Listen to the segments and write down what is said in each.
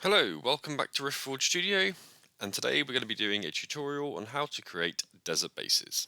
Hello, welcome back to Riftforge Studio, and today we're going to be doing a tutorial on how to create desert bases.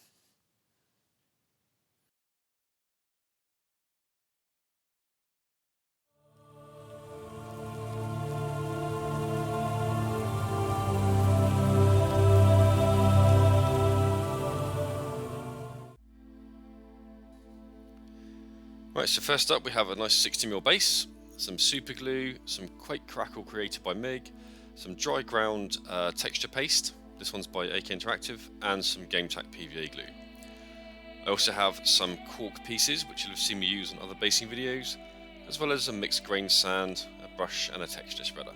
Right, so first up we have a nice 60mm base, some super glue, some Quake Crackle created by MIG, some dry ground texture paste, this one's by AK Interactive, and some GameTac PVA glue. I also have some cork pieces which you'll have seen me use on other basing videos, as well as a mixed grain sand, a brush and a texture spreader.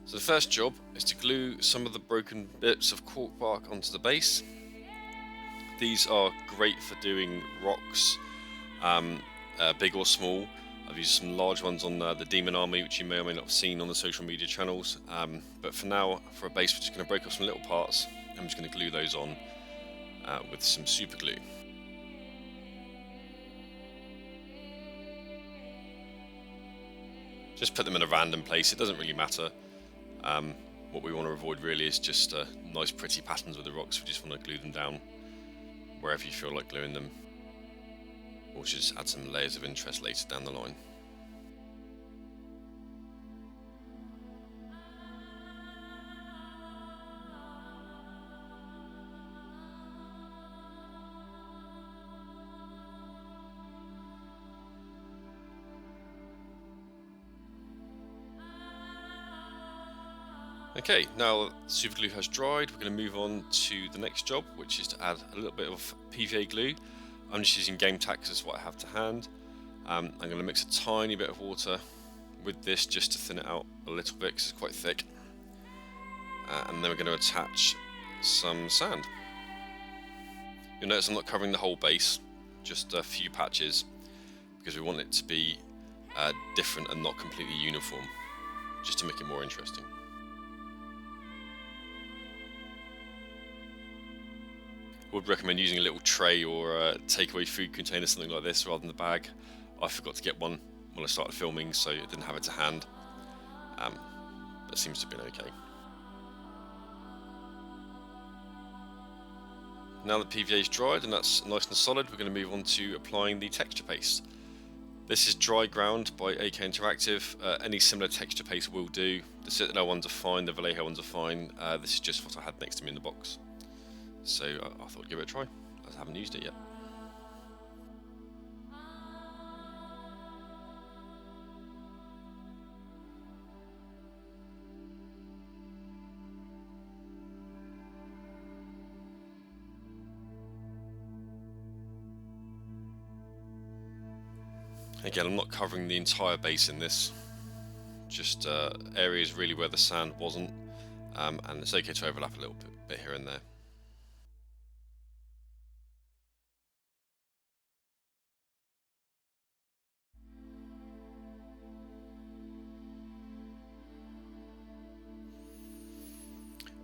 So the first job is to glue some of the broken bits of cork bark onto the base. These are great for doing rocks, big or small. I've used some large ones on the Demon Army, which you may or may not have seen on the social media channels. But for now, for a base, we're just going to break off some little parts. I'm just going to glue those on with some super glue. Just put them in a random place, it doesn't really matter. What we want to avoid really is just nice pretty patterns with the rocks. We just want to glue them down wherever you feel like gluing them, or just add some layers of interest later down the line. Okay, now super glue has dried, we're going to move on to the next job, which is to add a little bit of PVA glue. I'm just using GameTac because that's what I have to hand. I'm going to mix a tiny bit of water with this just to thin it out a little bit because it's quite thick. And then we're going to attach some sand. You'll notice I'm not covering the whole base, just a few patches, because we want it to be different and not completely uniform, just to make it more interesting. I would recommend using a little tray or a takeaway food container, something like this, rather than the bag. I forgot to get one when I started filming, so I didn't have it to hand. But it seems to have been okay. Now the PVA is dried and that's nice and solid, we're going to move on to applying the texture paste. This is dry ground by AK Interactive. Any similar texture paste will do. The Citadel ones are fine, the Vallejo ones are fine. This is just what I had next to me in the box. So I thought I'd give it a try, as I haven't used it yet. Again, I'm not covering the entire base in this, just areas really where the sand wasn't, and it's okay to overlap a little bit here and there.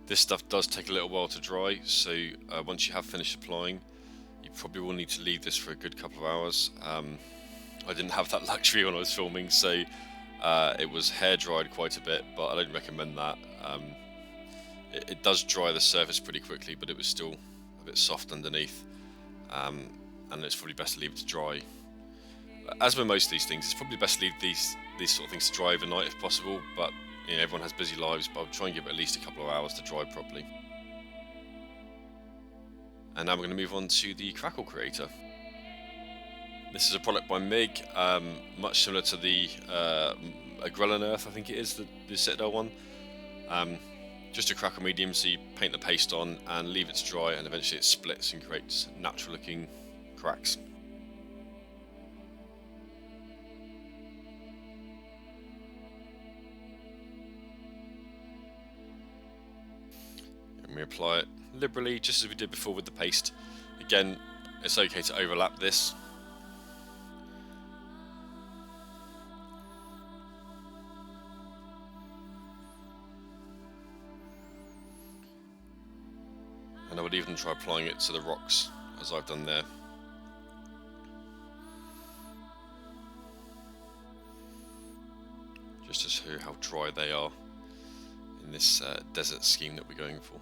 This stuff does take a little while to dry, so once you have finished applying, you probably will need to leave this for a good couple of hours. I didn't have that luxury when I was filming, so it was hair dried quite a bit, but I don't recommend that. It does dry the surface pretty quickly, but it was still a bit soft underneath, and it's probably best to leave it to dry. As with most of these things, it's probably best to leave these sort of things to dry overnight if possible, but you know, everyone has busy lives, but I'll try and give it at least a couple of hours to dry properly. And now we're going to move on to the Crackle Creator. This is a product by MIG, much similar to the Grelin Earth, I think it is, the Citadel one. Just a crackle medium, so you paint the paste on and leave it to dry, and eventually it splits and creates natural looking cracks. And we apply it liberally, just as we did before with the paste. Again, it's okay to overlap this. And I would even try applying it to the rocks, as I've done there. Just to how dry they are in this desert scheme that we're going for.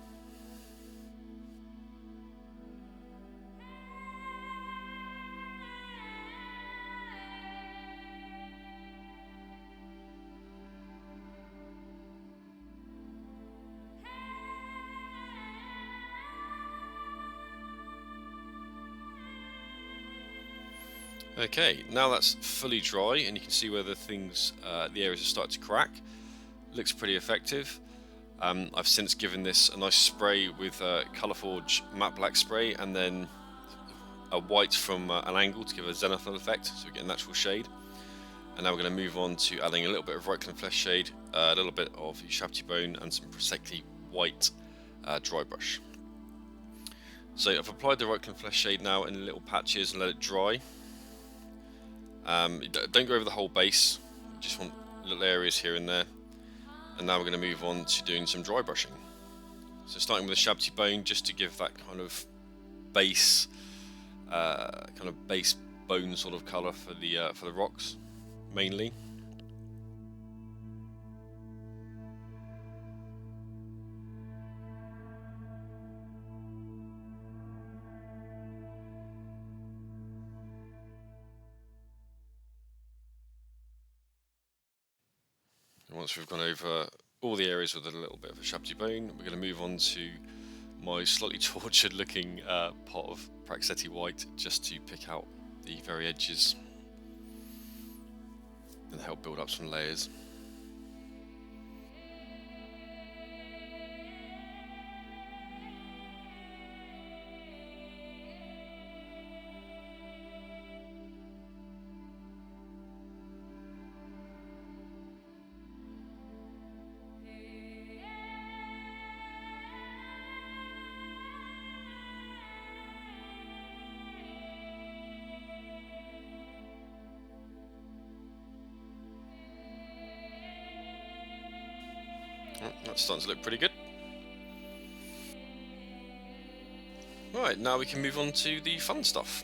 Okay, now that's fully dry, and you can see where the things, the areas have started to crack. Looks pretty effective. I've since given this a nice spray with Colourforge matte black spray, and then a white from an angle to give a zenithal effect, so we get a natural shade. And now we're going to move on to adding a little bit of Reikland Flesh shade, a little bit of Shabty Bone, and some Prosecco white dry brush. So I've applied the Reikland Flesh shade now in little patches and let it dry. Don't go over the whole base, you just want little areas here and there. And now we're going to move on to doing some dry brushing. So starting with the Shabty Bone, just to give that kind of base, base bone sort of colour for the rocks, mainly. Once we've gone over all the areas with a little bit of a Shabty Bone, we're going to move on to my slightly tortured looking pot of Praxeti White, just to pick out the very edges and help build up some layers. That's starting to look pretty good. Right, now we can move on to the fun stuff.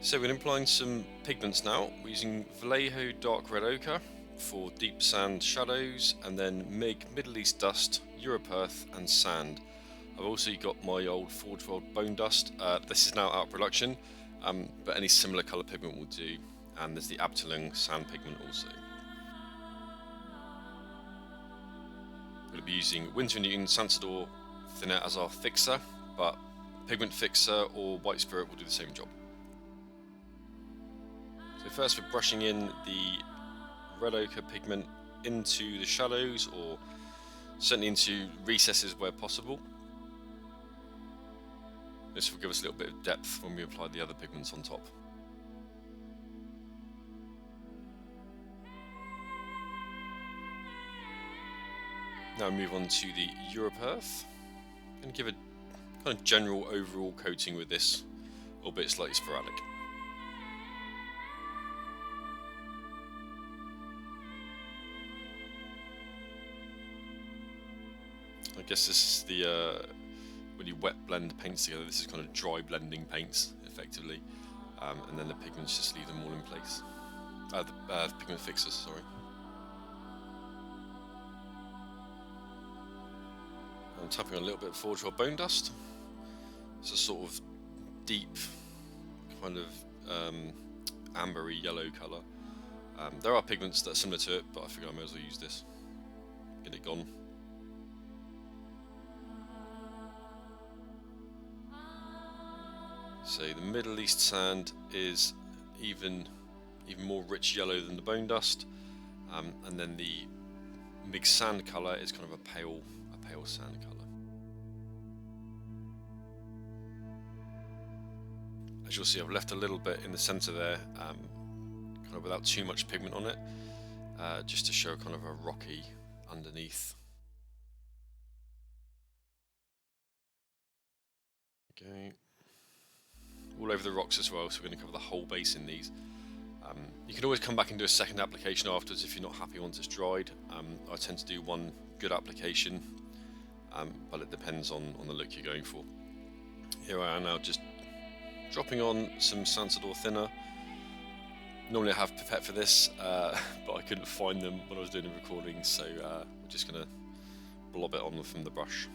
So we're applying some pigments now. We're using Vallejo Dark Red Ochre for deep sand shadows, and then Middle East Dust, Europe Earth, and Sand. I've also got my old Forge World Bone Dust. This is now out of production, but any similar colour pigment will do. And there's the Abtelung Sand pigment also. We'll be using Winter Newton Sansador thinner as our fixer, but Pigment Fixer or White Spirit will do the same job. So first we're brushing in the red ochre pigment into the shadows, or certainly into recesses where possible. This will give us a little bit of depth when we apply the other pigments on top. Now move on to the Europe Earth and give a kind of general overall coating with this, albeit slightly sporadic. I guess this is the when you wet blend paints together, this is kind of dry blending paints effectively, and then the pigments just leave them all in place. The pigment fixers, sorry. I'm tapping on a little bit of Forge World Bone Dust. It's a sort of deep, kind of ambery yellow colour. There are pigments that are similar to it, but I figured I may as well use this. Get it gone. So the Middle East Sand is even more rich yellow than the Bone Dust, and then the mixed sand colour is kind of a pale sand colour. As you'll see, I've left a little bit in the centre there, kind of without too much pigment on it, just to show kind of a rocky underneath. Okay, all over the rocks as well, so we're going to cover the whole base in these. You can always come back and do a second application afterwards if you're not happy once it's dried. I tend to do one good application, but it depends on the look you're going for. Here I am now, just dropping on some Sansador thinner, Normally I have pipette for this, but I couldn't find them when I was doing the recording, so we're just going to blob it on from the brush.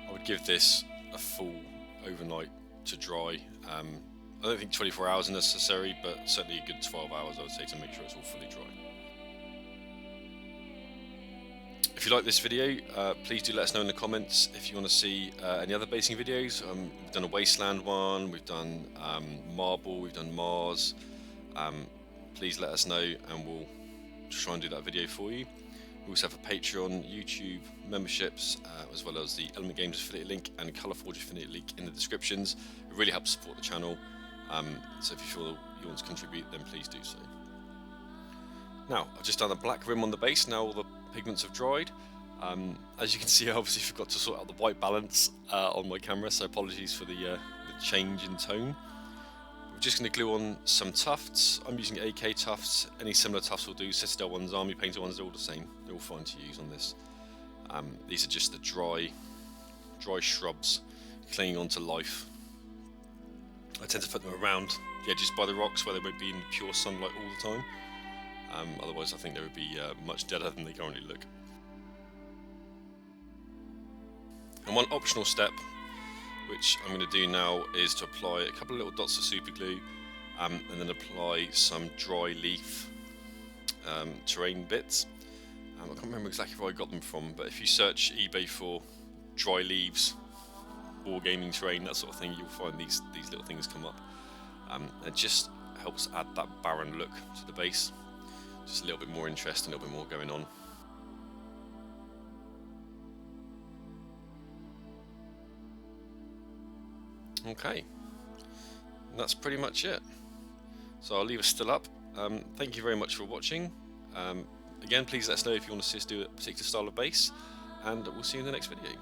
I would give this a full overnight to dry. I don't think 24 hours are necessary, but certainly a good 12 hours I would say to make sure it's all fully dry. If you like this video, please do let us know in the comments if you want to see any other basing videos. We've done a Wasteland one, we've done Marble, we've done Mars. Please let us know and we'll try and do that video for you. We also have a Patreon, YouTube memberships, as well as the Element Games affiliate link and Colourforge affiliate link in the descriptions. It really helps support the channel, so if you feel you want to contribute, then please do so. Now, I've just done a black rim on the base, now all the pigments have dried. As you can see, I obviously forgot to sort out the white balance on my camera, so apologies for the change in tone. We're just going to glue on some tufts. I'm using AK tufts. Any similar tufts will do. Citadel ones, Army Painter ones, they're all the same. They're all fine to use on this. These are just the dry shrubs clinging onto life. I tend to put them around the edges by the rocks where they won't be in pure sunlight all the time. Otherwise I think they would be much deader than they currently look. And one optional step which I'm going to do now is to apply a couple of little dots of super glue and then apply some dry leaf terrain bits. I can't remember exactly where I got them from, but if you search eBay for dry leaves, wargaming terrain, that sort of thing, you'll find these little things come up. It just helps add that barren look to the base. Just a little bit more interest, a little bit more going on. Okay, and that's pretty much it. So I'll leave us still up. Thank you very much for watching. Again, please let us know if you want to see us do a particular style of base, and we'll see you in the next video.